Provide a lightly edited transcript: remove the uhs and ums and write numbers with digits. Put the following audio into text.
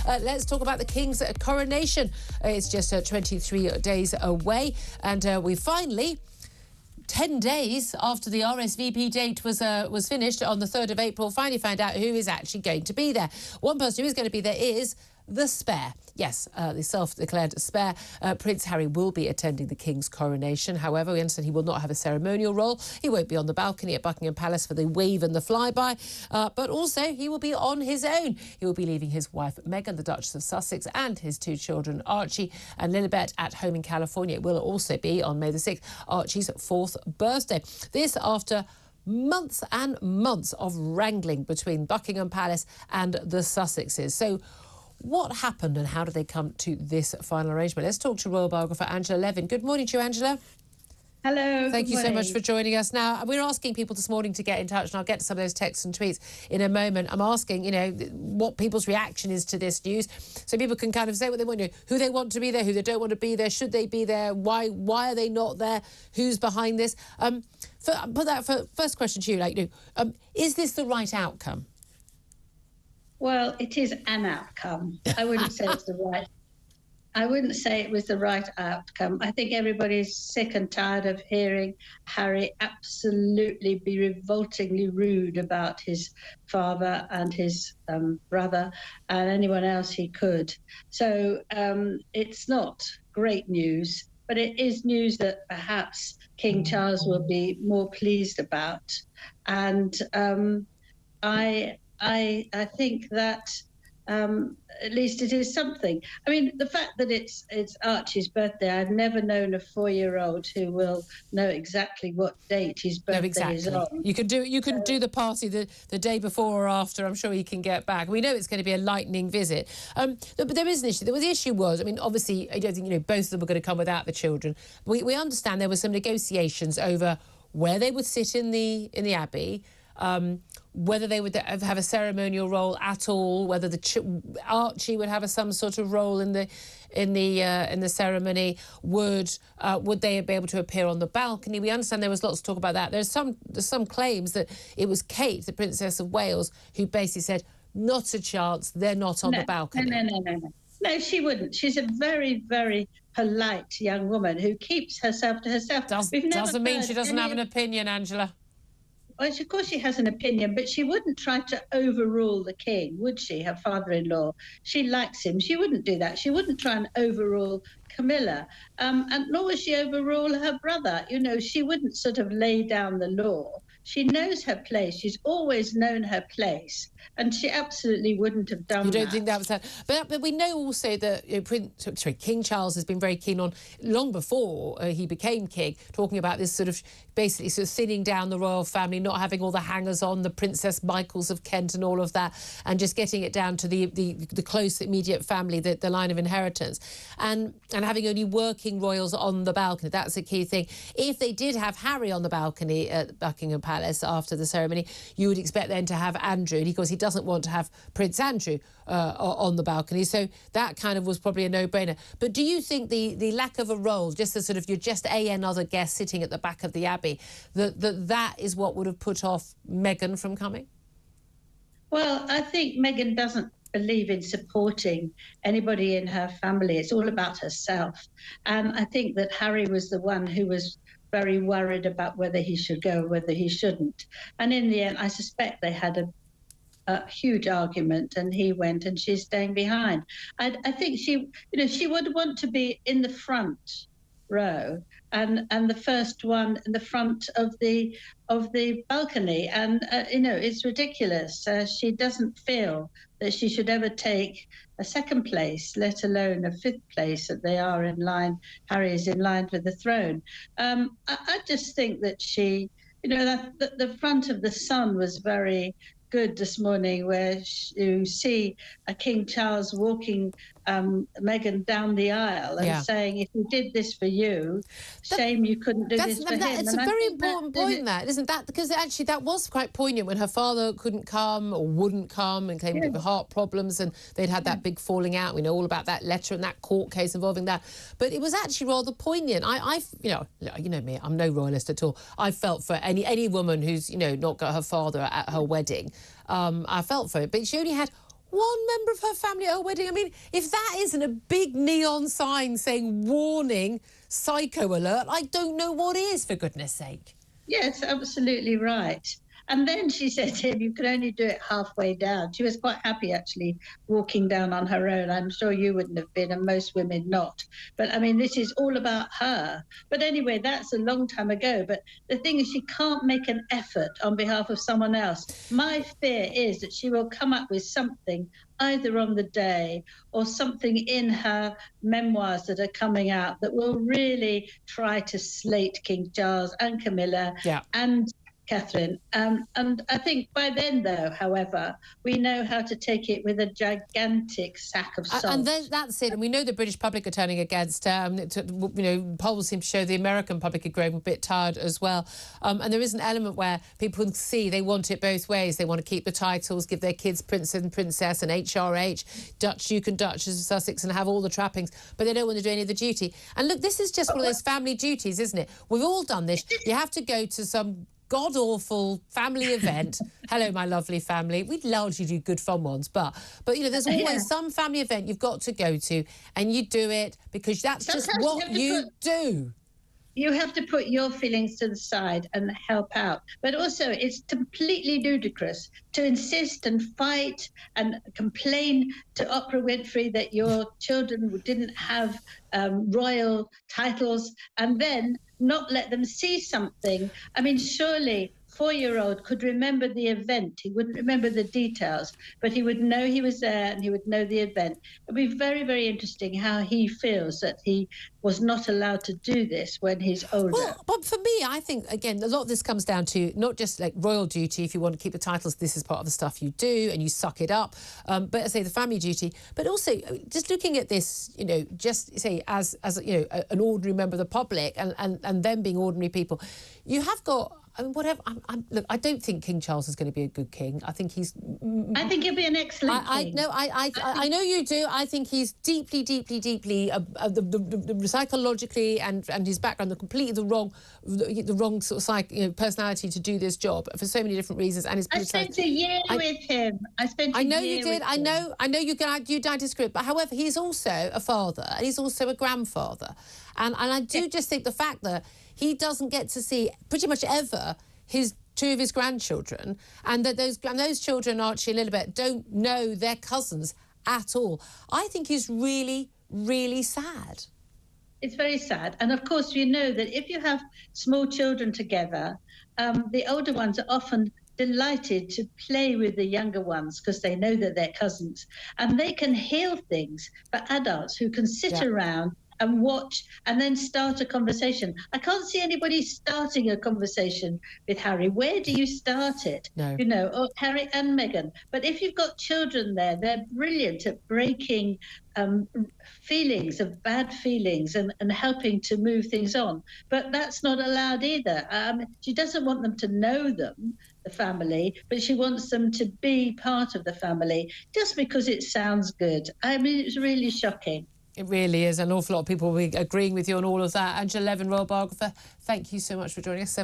Let's talk about the King's coronation. It's just 23 days away, and we finally, 10 days after the RSVP date was finished on the 3rd of April, finally found out who is actually going to be there. One person who is going to be there is the spare. Yes, the self-declared spare. Prince Harry will be attending the King's coronation. However, we understand he will not have a ceremonial role. He won't be on the balcony at Buckingham Palace for the wave and the flyby, but also he will be on his own. He will be leaving his wife Meghan, the Duchess of Sussex, and his two children, Archie and Lilibet, at home in California. It will also be on May the 6th, Archie's 4th birthday. This after months and months of wrangling between Buckingham Palace and the Sussexes. So what happened and how did they come to this final arrangement? Let's talk to royal biographer Angela Levin. Good morning to you, Angela. Hello. Thank you so much for joining us. Now, we're asking people this morning to get in touch, and I'll get to some of those texts and tweets in a moment. I'm asking, you know, what people's reaction is to this news, so people can kind of say what they want, you know, who they want to be there, who they don't want to be there, should they be there, why are they not there, who's behind this. First question to you, is this the right outcome? Well, it is an outcome. I wouldn't say it's the right. I wouldn't say it was the right outcome. I think everybody's sick and tired of hearing Harry absolutely be revoltingly rude about his father and his brother and anyone else he could. So it's not great news, but it is news that perhaps King Charles will be more pleased about. And I think that at least it is something. I mean, the fact that it's Archie's birthday, I've never known a 4-year-old who will know exactly what date his birthday is on. You can do the party the day before or after. I'm sure he can get back. We know it's going to be a lightning visit. But there is an issue. The issue was, I mean, obviously, I don't think both of them were going to come without the children. We understand there were some negotiations over where they would sit in the Abbey. Whether they would have a ceremonial role at all, whether Archie would have some sort of role in the ceremony, would they be able to appear on the balcony? We understand there was lots of talk about that. There's some claims that it was Kate, the Princess of Wales, who basically said, not a chance, they're not on the balcony. No, she wouldn't. She's a very, very polite young woman who keeps herself to herself. Doesn't mean she doesn't have an opinion, Angela. Well, of course she has an opinion, but she wouldn't try to overrule the king, would she, her father-in-law? She likes him. She wouldn't do that. She wouldn't try and overrule Camilla, and nor would she overrule her brother. You know, she wouldn't sort of lay down the law. She knows her place. She's always known her place, and she absolutely wouldn't have done that. You don't think that was that? But we know also that King Charles has been very keen on, long before he became king, talking about this sort of basically thinning down the royal family, not having all the hangers-on, the Princess Michaels of Kent and all of that, and just getting it down to the close immediate family, the line of inheritance, and having only working royals on the balcony. That's a key thing. If they did have Harry on the balcony at Buckingham Palace after the ceremony, you would expect then to have Andrew, because he doesn't want to have Prince Andrew on the balcony. So that kind of was probably a no-brainer. But do you think the lack of a role, just the sort of you're just another guest sitting at the back of the Abbey, that is what would have put off Meghan from coming? Well, I think Meghan doesn't believe in supporting anybody in her family. It's all about herself. And I think that Harry was the one who was very worried about whether he should go or whether he shouldn't. And in the end, I suspect they had a huge argument, and he went and she's staying behind. I think she would want to be in the front row and the first one in the front of the balcony, and it's ridiculous. She doesn't feel that she should ever take a second place, let alone a 5th place, that they are in line. Harry is in line for the throne. I just think that she, that the front of the Sun was very good this morning, where you see King Charles walking Meghan down the aisle and saying, if he did this for you, shame you couldn't do this for him. It's a very important point, isn't that? Because actually that was quite poignant when her father couldn't come or wouldn't come and came with heart problems, and they'd had that big falling out. We know all about that letter and that court case involving that. But it was actually rather poignant. You know me, I'm no royalist at all. I felt for any woman who's, not got her father at her wedding. I felt for it. But she only had one member of her family at her wedding. I mean, if that isn't a big neon sign saying warning, psycho alert, I don't know what is, for goodness sake. Yes, absolutely right. And then she said to him, you can only do it halfway down. She was quite happy, actually, walking down on her own. I'm sure you wouldn't have been, and most women not. But, I mean, this is all about her. But anyway, that's a long time ago. But the thing is, she can't make an effort on behalf of someone else. My fear is that she will come up with something either on the day or something in her memoirs that are coming out that will really try to slate King Charles and Camilla and Catherine. And I think by then, though, however, we know how to take it with a gigantic sack of salt. And then that's it. And we know the British public are turning against, polls seem to show the American public are growing a bit tired as well. And there is an element where people can see they want it both ways. They want to keep the titles, give their kids Prince and Princess and HRH, Duke and Duchess of Sussex, and have all the trappings, but they don't want to do any of the duty. And look, this is just one of those family duties, isn't it? We've all done this. You have to go to some god-awful family event. Hello, my lovely family. We largely do good fun ones, but there's always some family event you've got to go to, and you do it because that's just what you do. You have to put your feelings to the side and help out. But also, it's completely ludicrous to insist and fight and complain to Oprah Winfrey that your children didn't have royal titles and then not let them see something. I mean, surely 4-year-old could remember the event. He wouldn't remember the details, but he would know he was there and he would know the event. It'd be very, very interesting how he feels that he was not allowed to do this when he's older. Well, but for me, I think, again, a lot of this comes down to not just like royal duty. If you want to keep the titles, this is part of the stuff you do and you suck it up. But I say the family duty, but also just looking at this, just say as an ordinary member of the public and them being ordinary people, you have got... I mean, whatever. Look, I don't think King Charles is going to be a good king. I think he's... I think he'll be an excellent king. I know you do. I think he's deeply, psychologically and his background, the wrong sort of personality to do this job for so many different reasons. And his I spent a year with him. I know you did. I know you disagree with, but however, he's also a father and he's also a grandfather, and I do just think the fact that he doesn't get to see pretty much ever two of his grandchildren, and that those children, Archie and Lilibet, don't know their cousins at all. I think is really, really sad. It's very sad. And of course, you know that if you have small children together, the older ones are often delighted to play with the younger ones because they know that they're cousins, and they can heal things for adults who can sit around and watch and then start a conversation. I can't see anybody starting a conversation with Harry. Where do you start it? No. Or Harry and Meghan. But if you've got children there, they're brilliant at breaking feelings of bad feelings and helping to move things on. But that's not allowed either. She doesn't want them to know them, the family, but she wants them to be part of the family just because it sounds good. I mean, it's really shocking. It really is. An awful lot of people will be agreeing with you on all of that. Angela Levin, royal biographer, thank you so much for joining us.